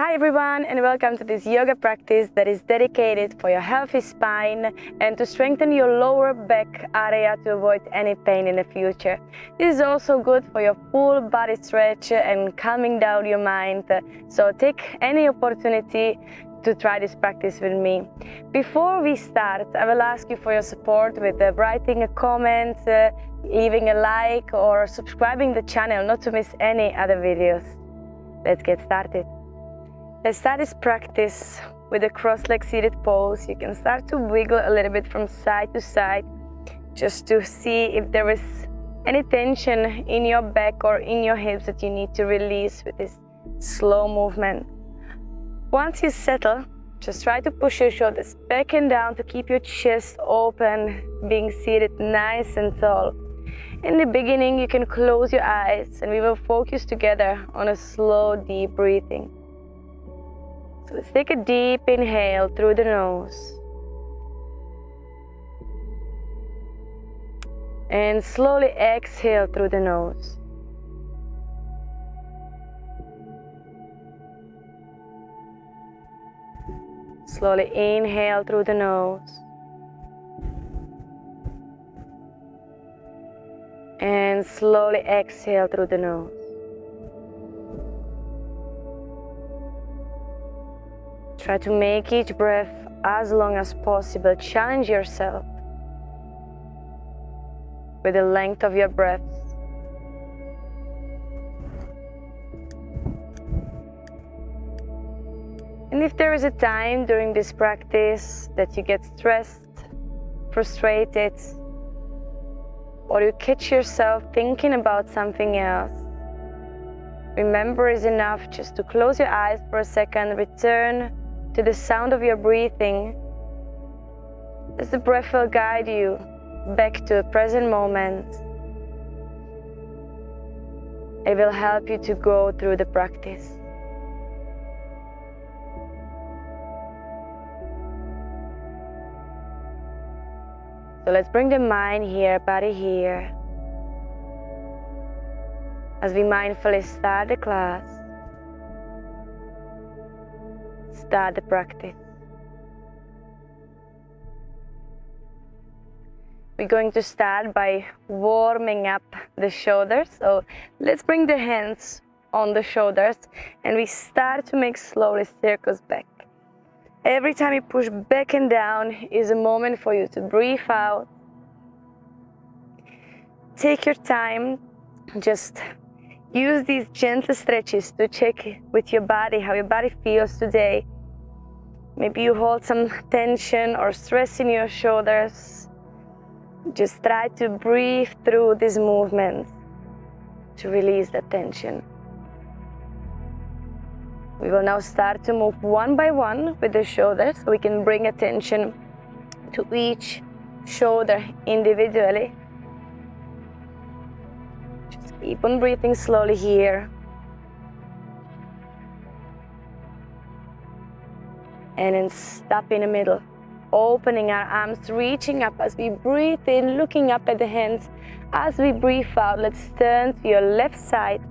Hi everyone, and welcome to this yoga practice that is dedicated for your healthy spine and to strengthen your lower back area to avoid any pain in the future. This is also good for your full body stretch and calming down your mind. So take any opportunity to try this practice with me. Before we start, I will ask you for your support with writing a comment, leaving a like or subscribing the channel not to miss any other videos. Let's get started. Let's start this practice with a cross-leg seated pose. You can start to wiggle a little bit from side to side just to see if there is any tension in your back or in your hips that you need to release with this slow movement. Once you settle, just try to push your shoulders back and down to keep your chest open, being seated nice and tall. In the beginning, you can close your eyes and we will focus together on a slow, deep breathing. So let's take a deep inhale through the nose. And slowly exhale through the nose. Slowly inhale through the nose. And slowly exhale through the nose. Try to make each breath as long as possible. Challenge yourself with the length of your breaths. And if there is a time during this practice that you get stressed, frustrated, or you catch yourself thinking about something else, remember it's enough just to close your eyes for a second, return to the sound of your breathing, as the breath will guide you back to a present moment. It will help you to go through the practice. So let's bring the mind here, body here, as we mindfully start the class, start the practice. We're going to start by warming up the shoulders. So let's bring the hands on the shoulders and we start to make slowly circles back. Every time you push back and down is a moment for you to breathe out. Take your time, just use these gentle stretches to check with your body, how your body feels today. Maybe you hold some tension or stress in your shoulders. Just try to breathe through this movement to release the tension. We will now start to move one by one with the shoulders, so we can bring attention to each shoulder individually. Just keep on breathing slowly here. And then stop in the middle, opening our arms, reaching up as we breathe in, looking up at the hands. As we breathe out, let's turn to your left side,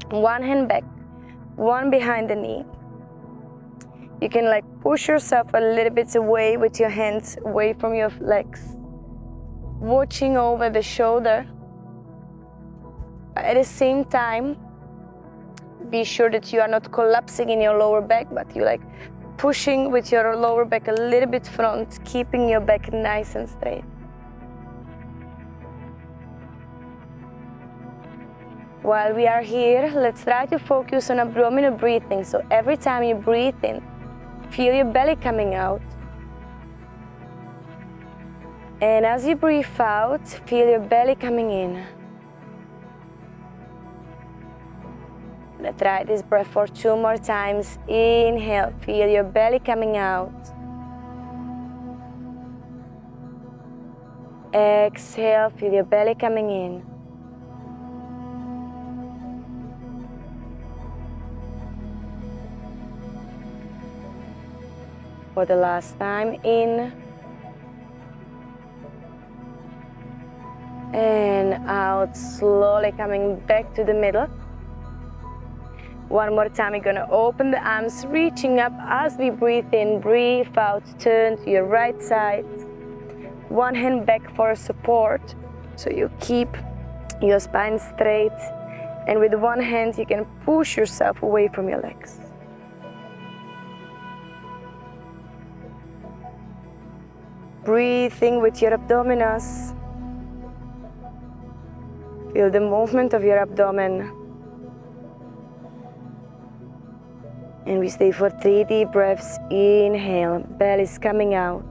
one hand back, one behind the knee. You can push yourself a little bit away with your hands, away from your legs, watching over the shoulder. At the same time, be sure that you are not collapsing in your lower back, but you pushing with your lower back a little bit front, keeping your back nice and straight. While we are here, let's try to focus on abdominal breathing. So every time you breathe in, feel your belly coming out. And as you breathe out, feel your belly coming in. Let's try this breath for 2 more times. Inhale, feel your belly coming out. Exhale, feel your belly coming in. For the last time, in and out, slowly coming back to the middle. One more time, we're gonna open the arms, reaching up as we breathe in, breathe out, turn to your right side. One hand back for support, so you keep your spine straight. And with one hand, you can push yourself away from your legs. Breathing with your abdominis. Feel the movement of your abdomen. And we stay for 3 deep breaths. Inhale, belly's coming out.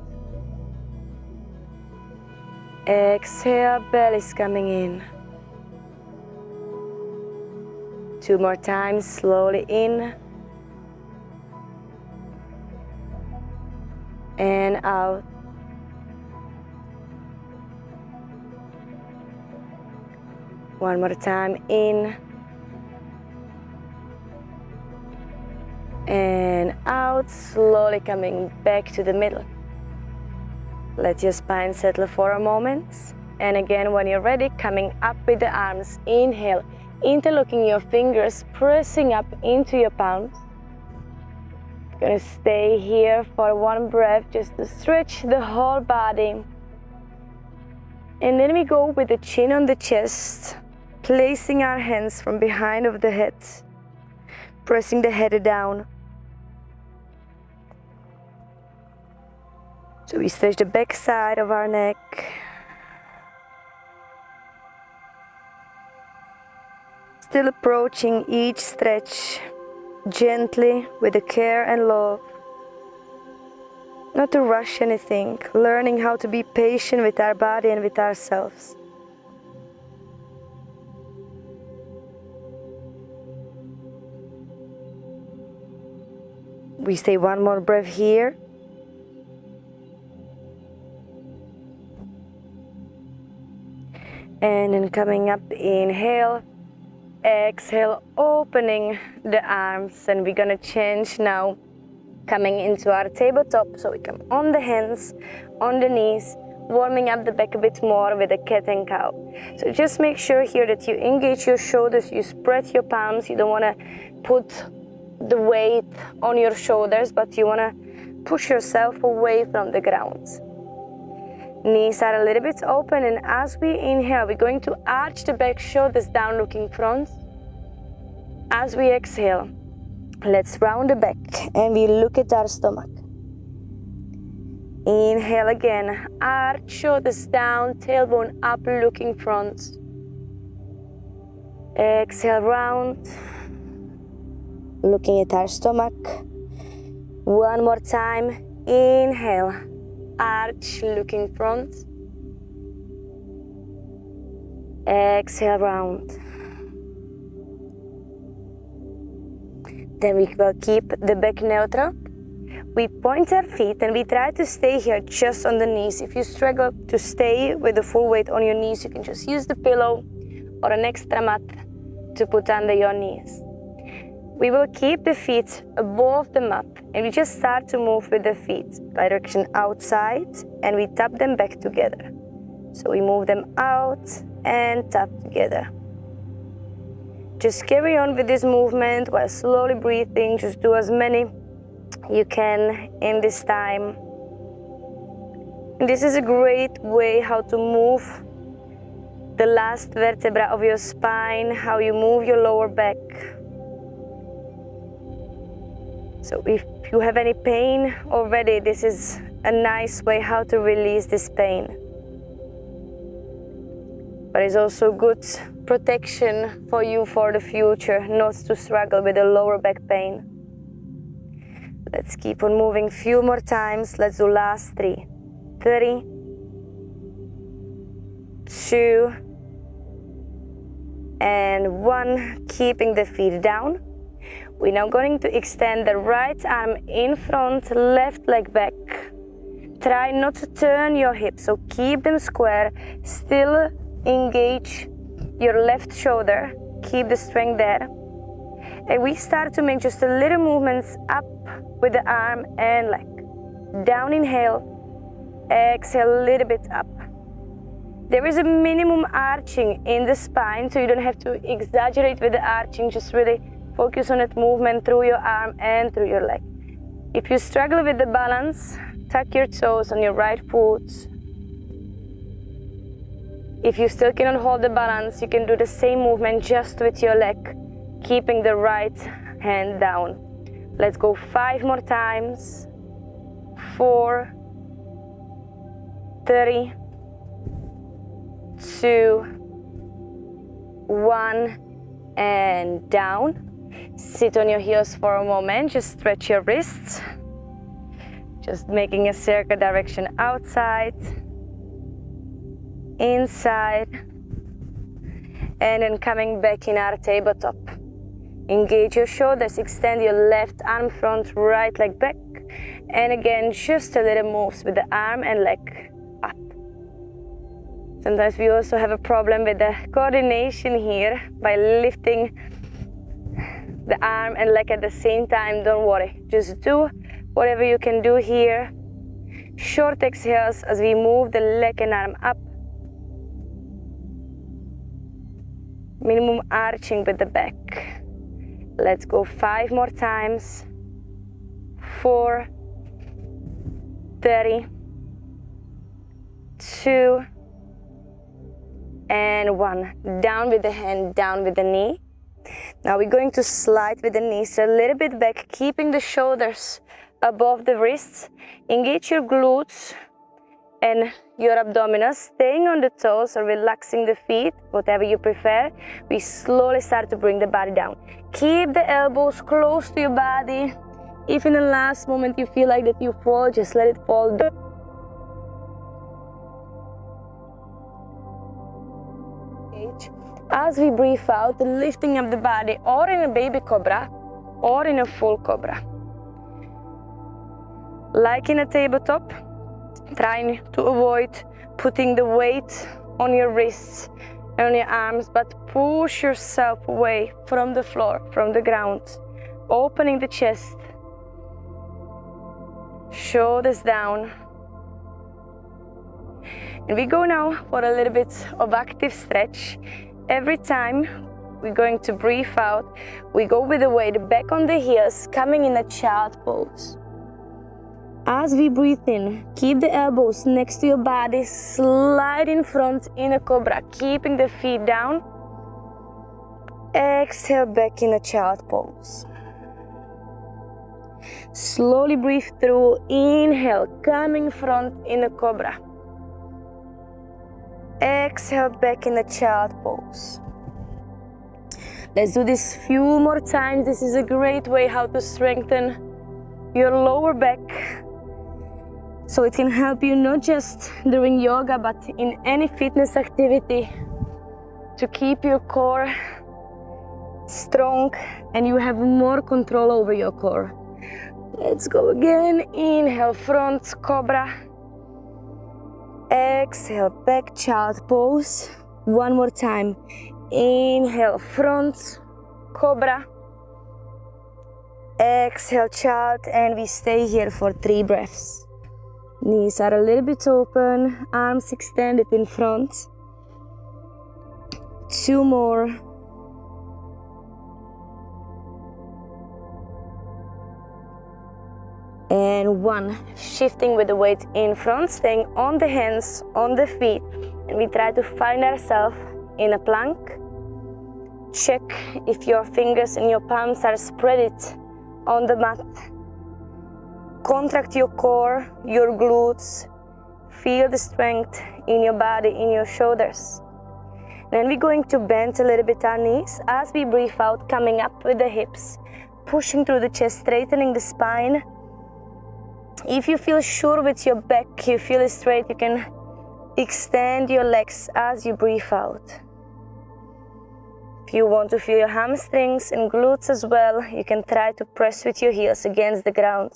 Exhale, belly's coming in. 2 more times, slowly in and out. One more time, in and out, slowly coming back to the middle. Let your spine settle for a moment. And again, when you're ready, coming up with the arms. Inhale, interlocking your fingers, pressing up into your palms. Gonna stay here for 1 breath, just to stretch the whole body. And then we go with the chin on the chest, placing our hands from behind of the head, pressing the head down. So we stretch the back side of our neck. Still approaching each stretch gently with the care and love. Not to rush anything, learning how to be patient with our body and with ourselves. We stay 1 more breath here. And then coming up, inhale, exhale, opening the arms, and we're gonna change now, coming into our tabletop. So we come on the hands, on the knees, warming up the back a bit more with a cat and cow. So just make sure here that you engage your shoulders, you spread your palms. You don't wanna put the weight on your shoulders, but you wanna push yourself away from the ground. Knees are a little bit open, and as we inhale, we're going to arch the back, shoulders down, looking front. As we exhale, let's round the back and we look at our stomach. Inhale again, arch, shoulders down, tailbone up, looking front. Exhale, round, looking at our stomach. One more time, inhale, arch, looking front. Exhale, round. Then we will keep the back neutral. We point our feet and we try to stay here just on the knees. If you struggle to stay with the full weight on your knees, you can just use the pillow or an extra mat to put under your knees. We will keep the feet above the mat and we just start to move with the feet, direction outside, and we tap them back together. So we move them out and tap together. Just carry on with this movement while slowly breathing. Just do as many you can in this time. And this is a great way how to move the last vertebra of your spine, how you move your lower back. So if you have any pain already, this is a nice way how to release this pain. But it's also good protection for you for the future, not to struggle with the lower back pain. Let's keep on moving few more times. Let's do last 3. 3, 2, and 1. Keeping the feet down. We're now going to extend the right arm in front, left leg back. Try not to turn your hips, so keep them square. Still engage your left shoulder. Keep the strength there. And we start to make just a little movements up with the arm and leg. Down, inhale. Exhale, a little bit up. There is a minimum arching in the spine, so you don't have to exaggerate with the arching. Just really Focus on that movement through your arm and through your leg. If you struggle with the balance, tuck your toes on your right foot. If you still cannot hold the balance, you can do the same movement just with your leg, keeping the right hand down. Let's go 5 more times. 4, 3, 2, 1, and down. Sit on your heels for a moment, just stretch your wrists. Just making a circle direction outside, inside, and then coming back in our tabletop. Engage your shoulders, extend your left arm front, right leg back, and again just a little moves with the arm and leg up. Sometimes we also have a problem with the coordination here by lifting the arm and leg at the same time. Don't worry, just do whatever you can do here. Short exhales as we move the leg and arm up. Minimum arching with the back. Let's go 5 more times. 4, 3, 2, and 1. Down with the hand, down with the knee. Now we're going to slide with the knees a little bit back, keeping the shoulders above the wrists. Engage your glutes and your abdominals, staying on the toes or relaxing the feet, whatever you prefer. We slowly start to bring the body down. Keep the elbows close to your body. If in the last moment you feel like that you fall, just let it fall down. As we breathe out, lifting up the body, or in a baby cobra, or in a full cobra. Like in a tabletop, trying to avoid putting the weight on your wrists and on your arms, but push yourself away from the floor, from the ground, opening the chest, shoulders down. And we go now for a little bit of active stretch. Every time we're going to breathe out, we go with the weight back on the heels, coming in a child pose. As we breathe in, keep the elbows next to your body, slide in front in a cobra, keeping the feet down. Exhale back in a child pose. Slowly breathe through, inhale, coming front in a cobra. Exhale back in a child pose. Let's do this few more times. This is a great way how to strengthen your lower back. So it can help you not just during yoga, but in any fitness activity to keep your core strong and you have more control over your core. Let's go again. Inhale, front cobra. Exhale, back child pose. One more time. Inhale, front cobra. Exhale, child, and we stay here for 3 breaths. Knees are a little bit open, arms extended in front. 2 more. And 1. Shifting with the weight in front, staying on the hands, on the feet. And we try to find ourselves in a plank. Check if your fingers and your palms are spread on the mat. Contract your core, your glutes. Feel the strength in your body, in your shoulders. Then we're going to bend a little bit our knees as we breathe out, coming up with the hips, pushing through the chest, straightening the spine. If you feel sure with your back, you feel it straight, you can extend your legs as you breathe out. If you want to feel your hamstrings and glutes as well, you can try to press with your heels against the ground.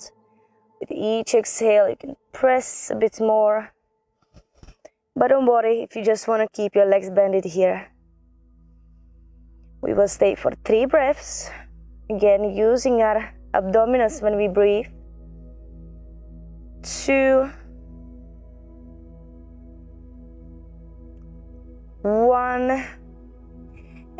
With each exhale, you can press a bit more. But don't worry if you just want to keep your legs bended here. We will stay for 3 breaths. Again, using our abdominals when we breathe. 2, 1,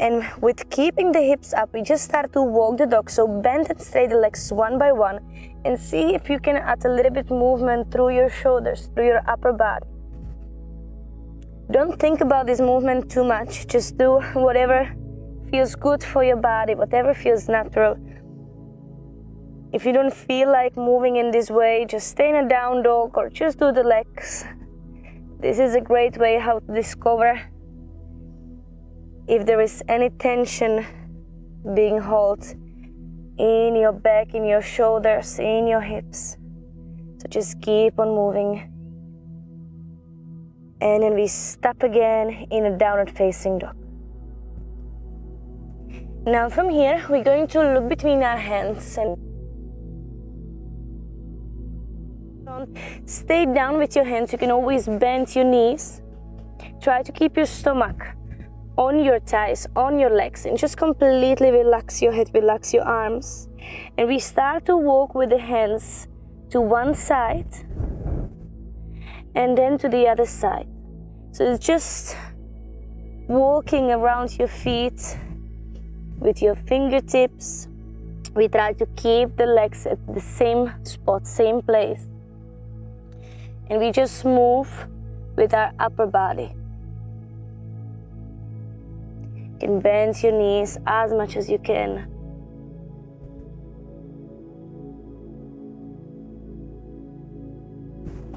And with keeping the hips up, we just start to walk the dog. So bend and straight the legs one by one, and see if you can add a little bit movement through your shoulders, through your upper body. Don't think about this movement too much. Just do whatever feels good for your body, whatever feels natural. If you don't feel like moving in this way, just stay in a down dog or just do the legs. This is a great way how to discover if there is any tension being held in your back, in your shoulders, in your hips. So just keep on moving. And then we stop again in a downward facing dog. Now from here, we're going to look between our hands and stay down with your hands. You can always bend your knees. Try to keep your stomach on your thighs, on your legs, and just completely relax your head, relax your arms. And we start to walk with the hands to one side and then to the other side. So it's just walking around your feet with your fingertips. We try to keep the legs at the same spot, same place. And we just move with our upper body. You can bend your knees as much as you can.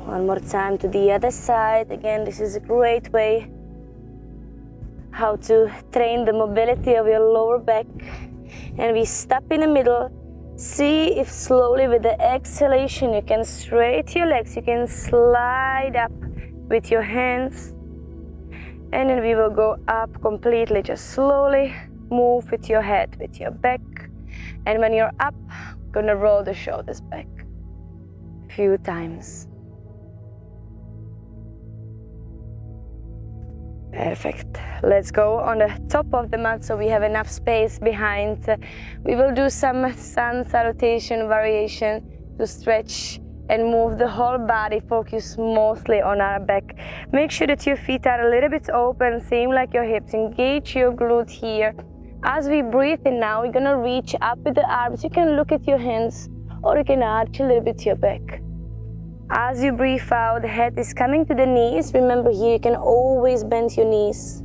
One more time to the other side. Again, this is a great way how to train the mobility of your lower back. And we stop in the middle. See if slowly with the exhalation you can straighten your legs. You can slide up with your hands. And then we will go up completely. Just slowly move with your head, with your back. And when you're up, gonna roll the shoulders back a few times. Perfect. Let's go on the top of the mat so we have enough space behind. We will do some sun salutation variation to stretch and move the whole body. Focus mostly on our back. Make sure that your feet are a little bit open, same like your hips. Engage your glute here. As we breathe in now, we're gonna reach up with the arms. You can look at your hands or you can arch a little bit your back. As you breathe out, the head is coming to the knees. Remember here, you can always bend your knees.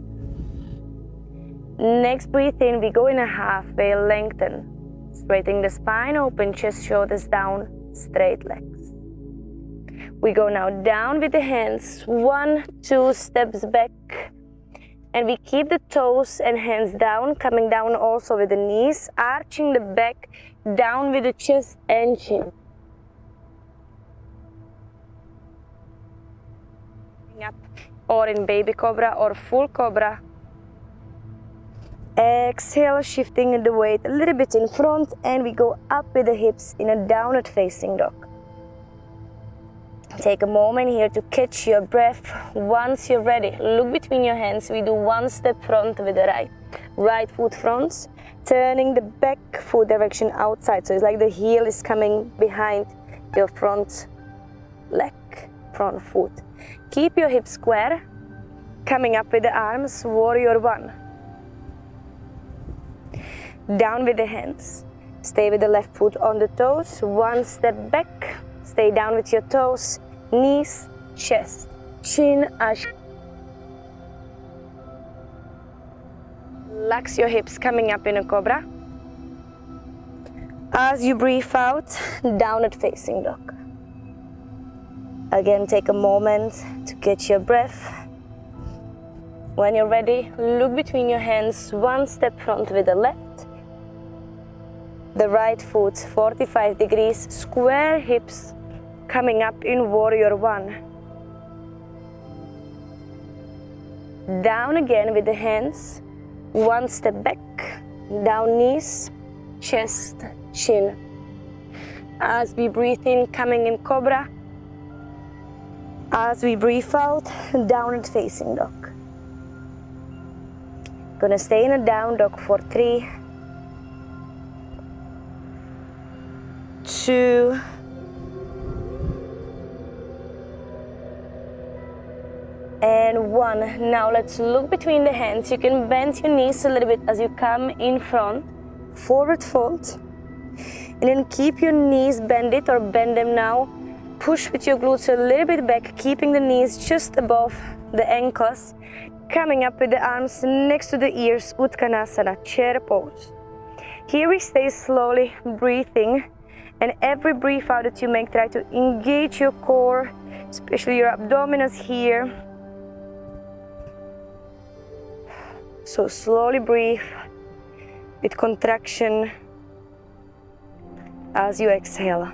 Next breathe in, we go in a halfway lengthen. Straightening the spine, open chest, shoulders down, straight legs. We go now down with the hands, 1, 2 steps back. And we keep the toes and hands down, coming down also with the knees, arching the back, down with the chest and chin. Up or in baby cobra or full cobra. Exhale, shifting the weight a little bit in front, and we go up with the hips in a downward facing dog. Take a moment here to catch your breath. Once you're ready, look between your hands. We do 1 step front with the right foot front, turning the back foot direction outside. So it's like the heel is coming behind your front leg, front foot. Keep your hips square, coming up with the arms, warrior 1. Down with the hands, stay with the left foot on the toes, 1 step back, stay down with your toes, knees, chest, chin, relax your hips, coming up in a cobra. As you breathe out, downward facing dog. Again, take a moment to catch your breath. When you're ready, look between your hands, 1 step front with the left. The right foot, 45 degrees, square hips, coming up in warrior 1. Down again with the hands, 1 step back, down knees, chest, chin. As we breathe in, coming in cobra. As we breathe out, downward facing dog. Gonna stay in a down dog for 3, 2, 1. and 1. Now let's look between the hands. You can bend your knees a little bit as you come in front, forward fold, and then keep your knees bended or bend them now. Push with your glutes a little bit back, keeping the knees just above the ankles. Coming up with the arms next to the ears, Uttanasana, chair pose. Here we stay slowly breathing, and every breath out that you make, try to engage your core, especially your abdominals here. So slowly breathe with contraction as you exhale.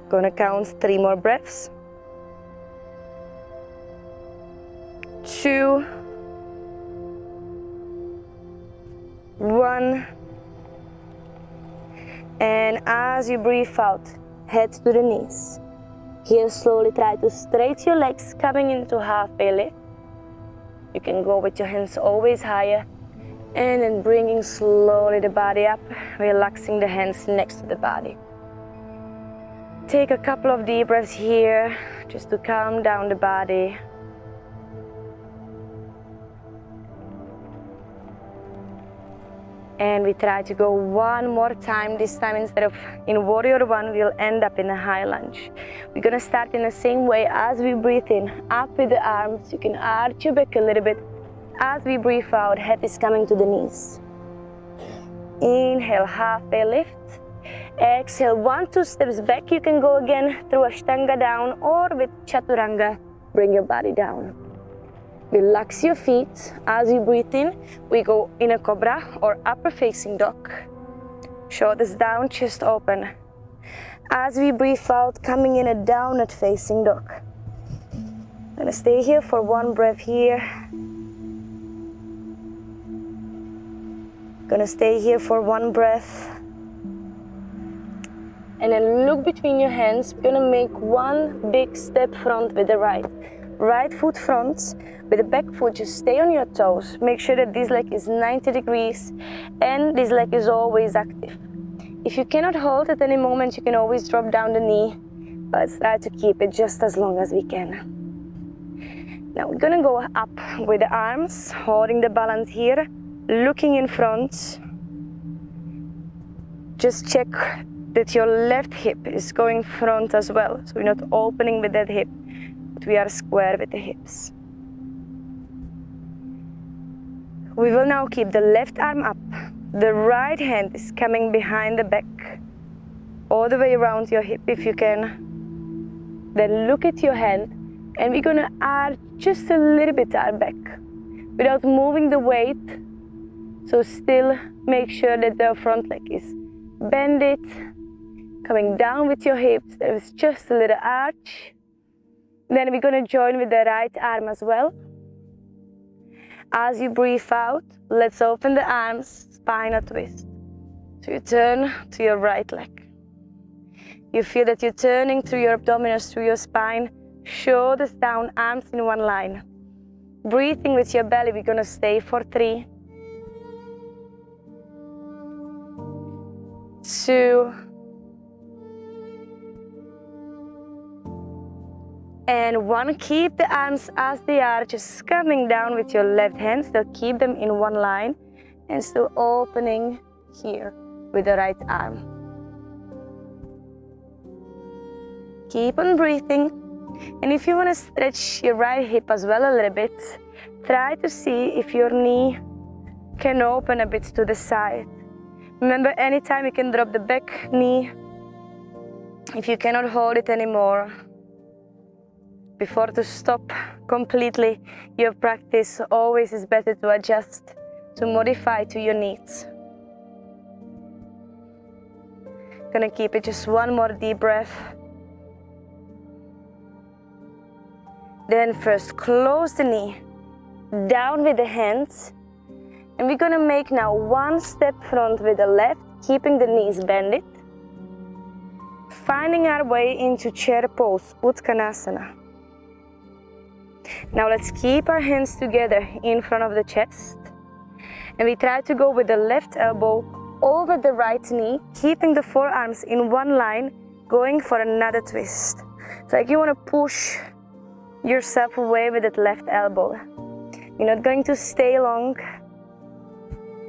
Gonna count 3 more breaths. 2, 1. And as you breathe out, head to the knees. Here slowly try to straighten your legs, coming into halfway lift. You can go with your hands always higher, and then bringing slowly the body up, relaxing the hands next to the body. Take a couple of deep breaths here, just to calm down the body. And we try to go one more time. This time, instead of in warrior 1, we'll end up in a high lunge. We're gonna start in the same way. As we breathe in, up with the arms. You can arch your back a little bit. As we breathe out, head is coming to the knees. Inhale, halfway lift. Exhale, 1-2 steps back. You can go again through Ashtanga down, or with Chaturanga, bring your body down. Relax your feet. As you breathe in, we go in a cobra or upper facing dog. Shoulders down, chest open. As we breathe out, coming in a downward facing dog. Gonna stay here for 1 breath here. Gonna stay here for 1 breath. And then look between your hands. We're gonna make 1 big step front with the right. Right foot front, with the back foot, just stay on your toes. Make sure that this leg is 90 degrees and this leg is always active. If you cannot hold at any moment, you can always drop down the knee, but let's try to keep it just as long as we can. Now we're gonna go up with the arms, holding the balance here, looking in front. Just check that your left hip is going front as well, so we're not opening with that hip. We are square with the hips. We will now keep the left arm up. The right hand is coming behind the back, all the way around your hip if you can. Then look at your hand, and we're gonna arch just a little bit our back without moving the weight. So still make sure that the front leg is bended, coming down with your hips. There is just a little arch. Then we're going to join with the right arm as well. As you breathe out, let's open the arms, spinal twist. So you turn to your right leg. You feel that you're turning through your abdominals, through your spine, shoulders down, arms in one line. Breathing with your belly, we're going to stay for 3, 2, and 1. Keep the arms as they are, just coming down with your left hand. Still keep them in one line and still opening here with the right arm. Keep on breathing. And if you want to stretch your right hip as well a little bit, try to see if your knee can open a bit to the side. Remember, anytime you can drop the back knee if you cannot hold it anymore. Before to stop completely your practice, always is better to adjust, to modify to your needs. Gonna keep it just 1 more deep breath. Then first close the knee, down with the hands. And we're gonna make now 1 step front with the left, keeping the knees bended. Finding our way into chair pose, Uttanasana. Now let's keep our hands together in front of the chest. And we try to go with the left elbow over the right knee, keeping the forearms in one line, going for another twist. So like you want to push yourself away with that left elbow. You're not going to stay long.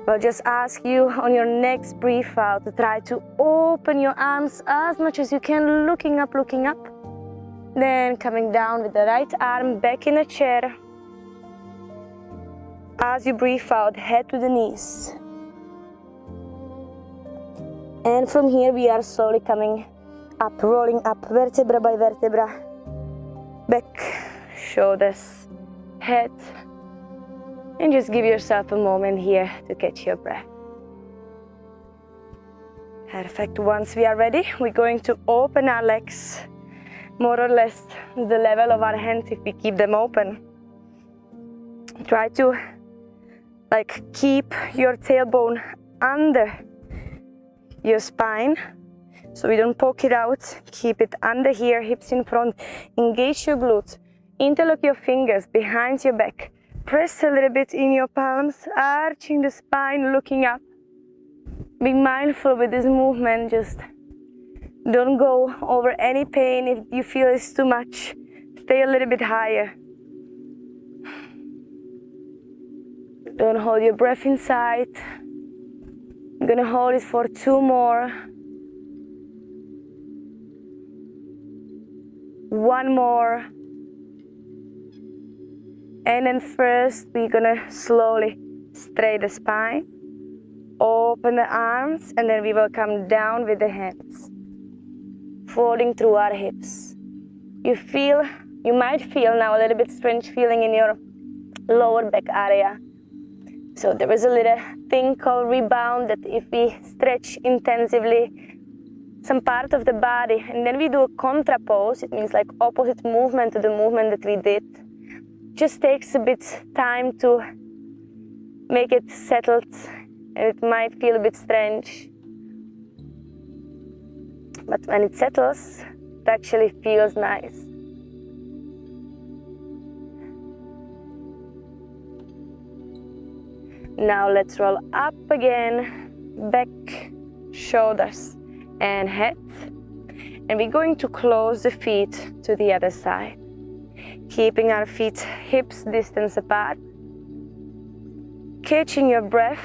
I'll just ask you on your next breath out to try to open your arms as much as you can, looking up. Then coming down with the right arm back in a chair. As you breathe out, head to the knees. And from here we are slowly coming up, rolling up vertebra by vertebra. Back, shoulders, head. And just give yourself a moment here to catch your breath. Perfect. Once we are ready, we're going to open our legs, more or less the level of our hands if we keep them open. Try to keep your tailbone under your spine so we don't poke it out. Keep it under here, hips in front. Engage your glutes. Interlock your fingers behind your back. Press a little bit in your palms, arching the spine, looking up. Be mindful with this movement. Just don't go over any pain if you feel it's too much. Stay a little bit higher. Don't hold your breath inside. I'm gonna hold it for 2 more. 1 more. And then first, we're gonna slowly straighten the spine, open the arms, and then we will come down with the hands, folding through our hips. You might feel now a little bit strange feeling in your lower back area. So there is a little thing called rebound that if we stretch intensively some part of the body, and then we do a contra pose, it means like opposite movement to the movement that we did. Just takes a bit time to make it settled. It might feel a bit strange, but when it settles, it actually feels nice. Now let's roll up again, back, shoulders and head. And we're going to close the feet to the other side. Keeping our feet hips distance apart. Catching your breath.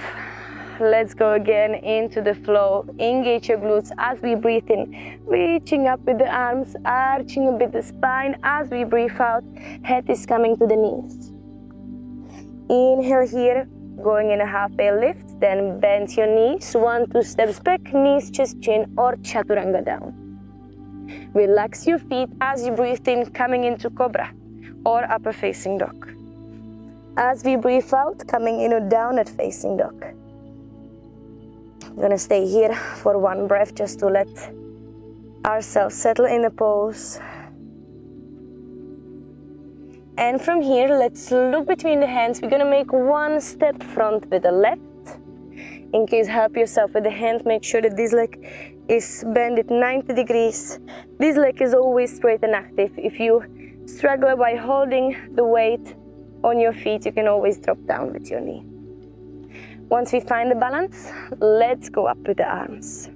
Let's go again into the flow. Engage your glutes as we breathe in. Reaching up with the arms, arching a bit the spine. As we breathe out, head is coming to the knees. Inhale here, going in a halfway lift. Then bend your knees, 1, 2 steps back, knees, chest, chin, or chaturanga down. Relax your feet as you breathe in, coming into cobra or upper facing dog. As we breathe out, coming in a downward facing dog. We're gonna stay here for 1 breath just to let ourselves settle in the pose. And from here, let's look between the hands. We're gonna make 1 step front with the left. In case, help yourself with the hand. Make sure that this leg is bent at 90 degrees. This leg is always straight and active. If you struggle by holding the weight on your feet, you can always drop down with your knee. Once we find the balance, let's go up with the arms.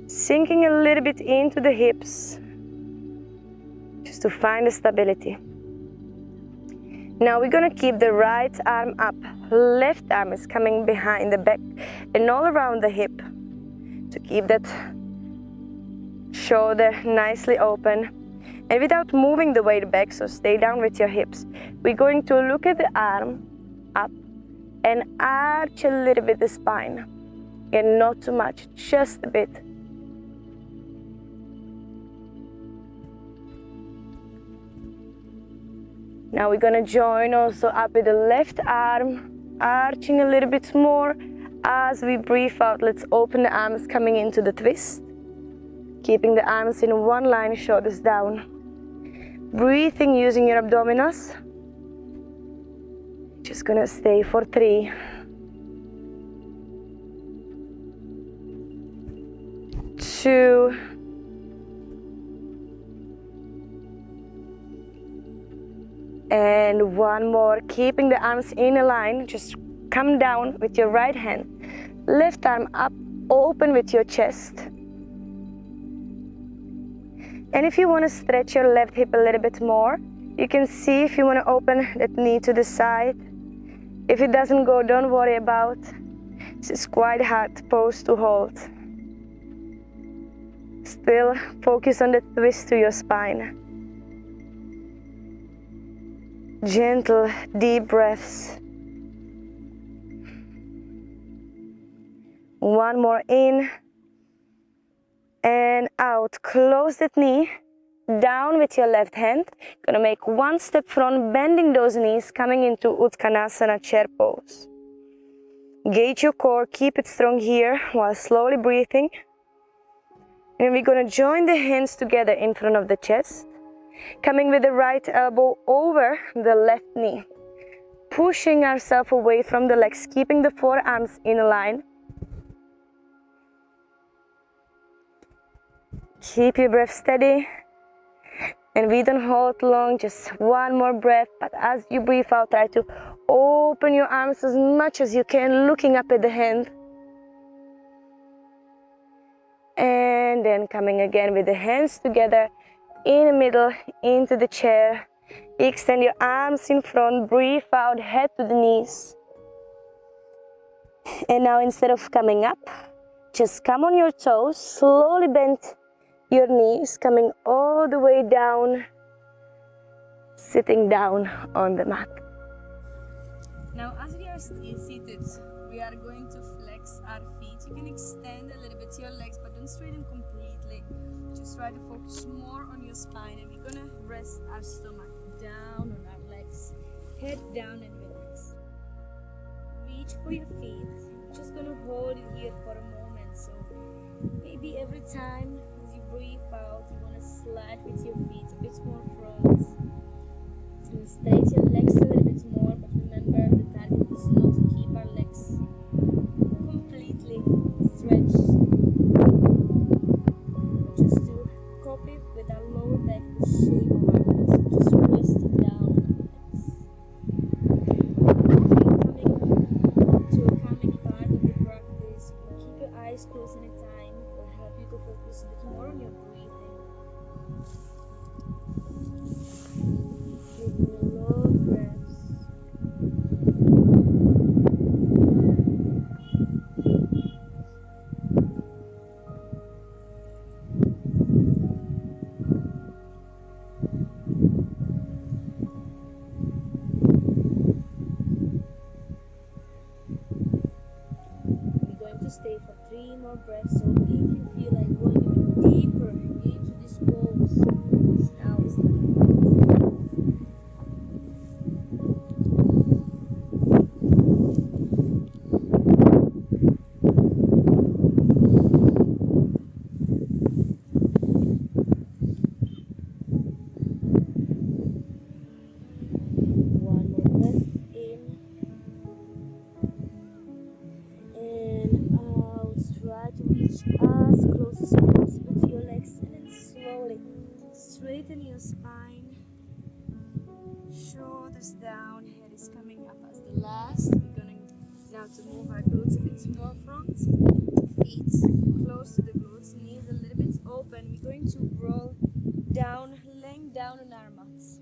Sinking a little bit into the hips, just to find the stability. Now we're gonna keep the right arm up. Left arm is coming behind the back and all around the hip to keep that shoulder nicely open. And without moving the weight back, so stay down with your hips. We're going to look at the arm up and arch a little bit the spine. And not too much, just a bit. Now we're gonna join also up with the left arm, arching a little bit more. As we breathe out, let's open the arms coming into the twist. Keeping the arms in 1 line, shoulders down. Breathing using your abdominals. Just gonna stay for 3. 2. And 1 more, keeping the arms in a line. Just come down with your right hand. Left arm up, open with your chest. And if you want to stretch your left hip a little bit more, You can see if you want to open that knee to the side. If it doesn't go, don't worry about. This is quite hard pose to hold. Still focus on the twist to your spine. Gentle, deep breaths. One more in and out. Close that knee. Down with your left hand. Gonna make one step front, bending those knees, coming into Uttanasana chair pose. Gauge your core, keep it strong here while slowly breathing. And we're gonna join the hands together in front of the chest. Coming with the right elbow over the left knee. Pushing ourselves away from the legs, keeping the forearms in line. Keep your breath steady. And we don't hold long, just one more breath. But as you breathe out, try to open your arms as much as you can, looking up at the hand. And then coming again with the hands together in the middle, into the chair. Extend your arms in front, breathe out, head to the knees. And now instead of coming up, just come on your toes, slowly bend your knees, coming all the way down, sitting down on the mat. Now as we are still seated, we are going to flex our feet. You can extend a little bit your legs, but don't straighten completely. Just try to focus more on your spine, and we're gonna rest our stomach down on our legs, head down and relax. Reach for your feet. You're just gonna hold it here for a moment. So maybe every time as you breathe out, you wanna slide with your feet a bit more front. And straighten your legs a little bit more, but remember the target is not to keep our legs completely stretched. Just to copy with our lower back the shape of our legs. So just resting down on our legs. Coming to a calming part of the practice, you can keep your eyes closed anytime. It will help you to focus a bit more on your breathing. Taking long breaths. We're going to stay for 3 more breaths. So if you feel like going a bit deeper into this pose, now is the time. One more breath in and out. Try to reach as close as possible to your legs, and then slowly straighten your spine, shoulders down, head is coming up as the last. We're going now to move our glutes a bit more front, feet close to the glutes, knees a little bit open. We're going to roll down, laying down on our mats.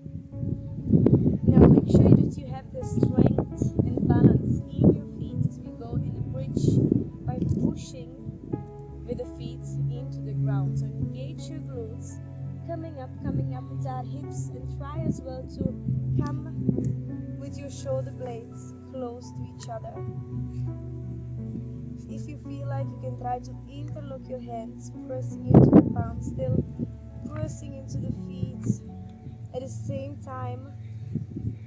Now make sure that you have the strength and balance in your feet as we go in a bridge by pushing with the feet into the ground. So engage your glutes, coming up with our hips, and try as well to come with your shoulder blades close to each other. If you feel like, you can try to interlock your hands, pressing into the palms, still pressing into the feet. At the same time,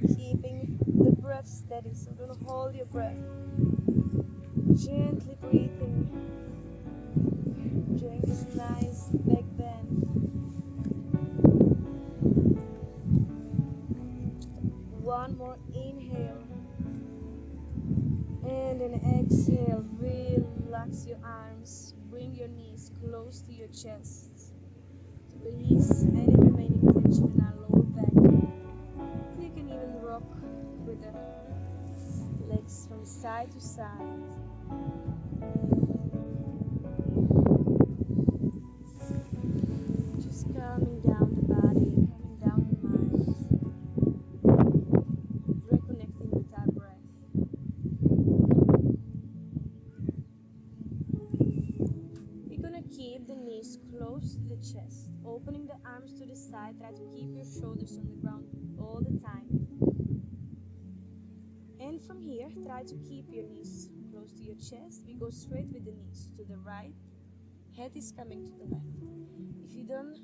keeping the breath steady, so don't hold your breath. Gently breathing, doing this nice back bend. One more inhale, and an exhale. Relax your arms, bring your knees close to your chest to release any remaining tension in our lower back. You can even rock with the legs from side to side. Just calming down the body, calming down the mind. keep the knees close to the chest, opening the arms to the side. Try to keep your shoulders on the ground all the time. And from here, try to keep your knees close to your chest. We go straight with the knees to the right. Head is coming to the left. If you don't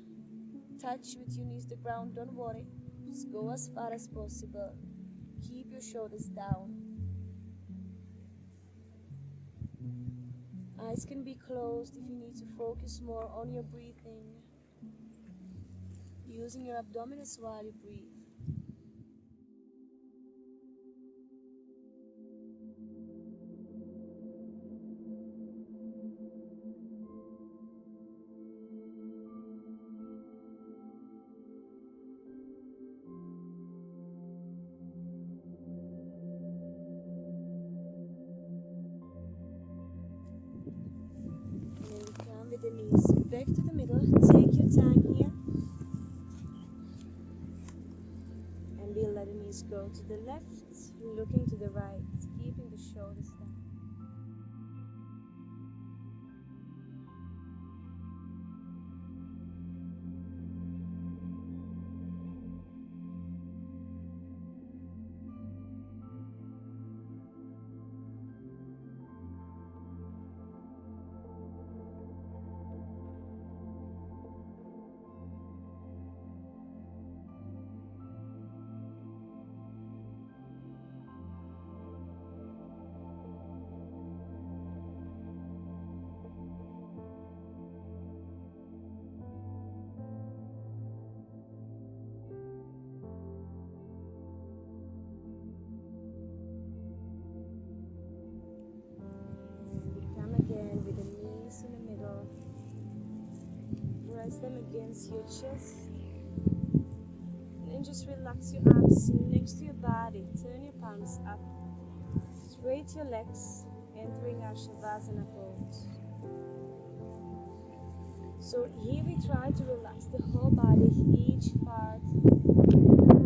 touch with your knees the ground, don't worry. Just go as far as possible. Keep your shoulders down. Eyes can be closed if you need to focus more on your breathing. Using your abdominals while you breathe. With the knees back to the middle. Take your time here. And we'll let the knees go to the left, looking to the right, keeping the shoulders down. Again with the knees in the middle. Press them against your chest. And then just relax your arms next to your body. Turn your palms up. Straight your legs, entering our Shavasana pose. So here we try to relax the whole body, each part,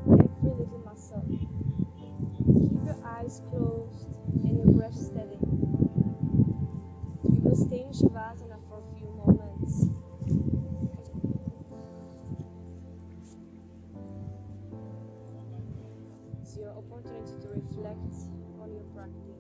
every little muscle. Keep your eyes closed and your breath steady. We will stay in Shavasana for a few moments. It's your opportunity to reflect on your practice.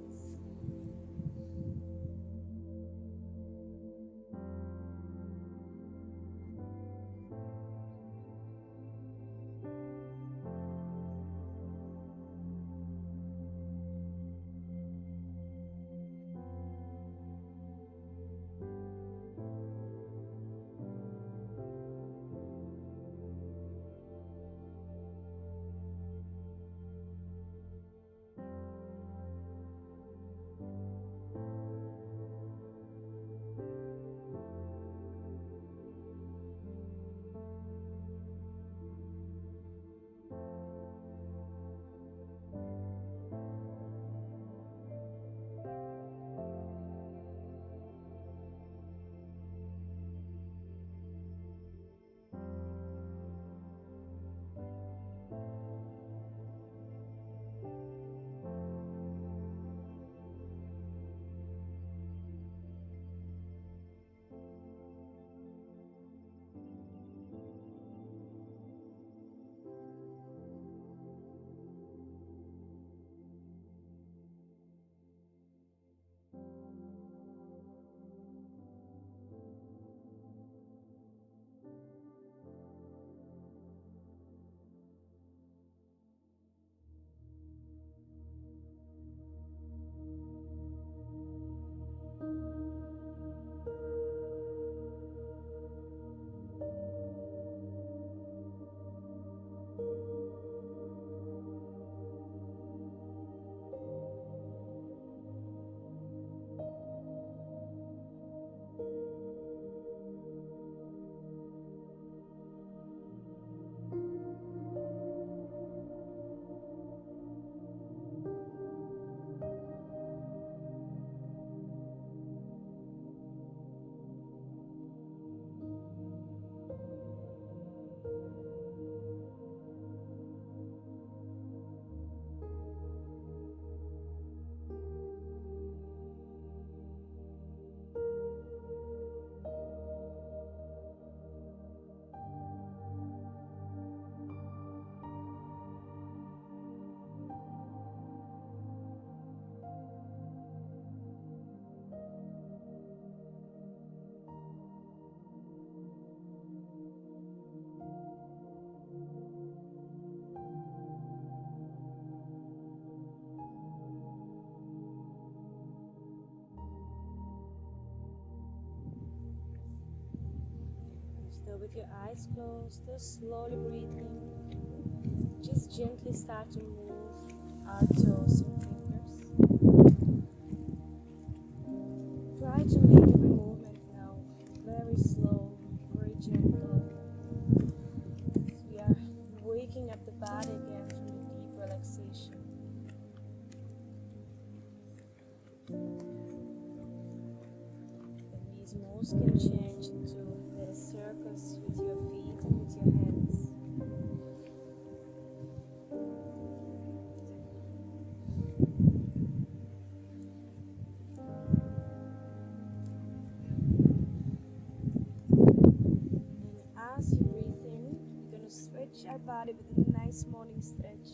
Still with your eyes closed, still slowly breathing. Just gently start to move our toes and fingers. Try to make every movement now very slow, very gentle. We are waking up the body again from the deep relaxation. And these moves can change into little circles with your feet and with your hands. And as you breathe in, we're going to stretch our body with a nice morning stretch.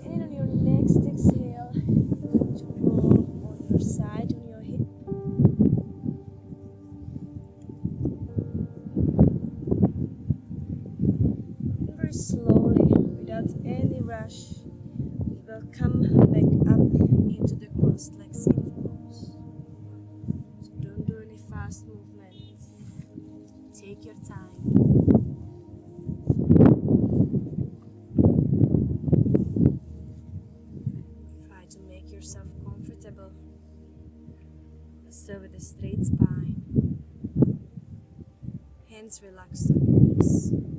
And on your next exhale, you're going to roll on your side, on your hip. And very slowly, without any rush, we will come back up into the cross-leg sitting pose. So don't do any fast movements. Take your time. Try to make yourself comfortable. Still with a straight spine. Hands relaxed on your knees.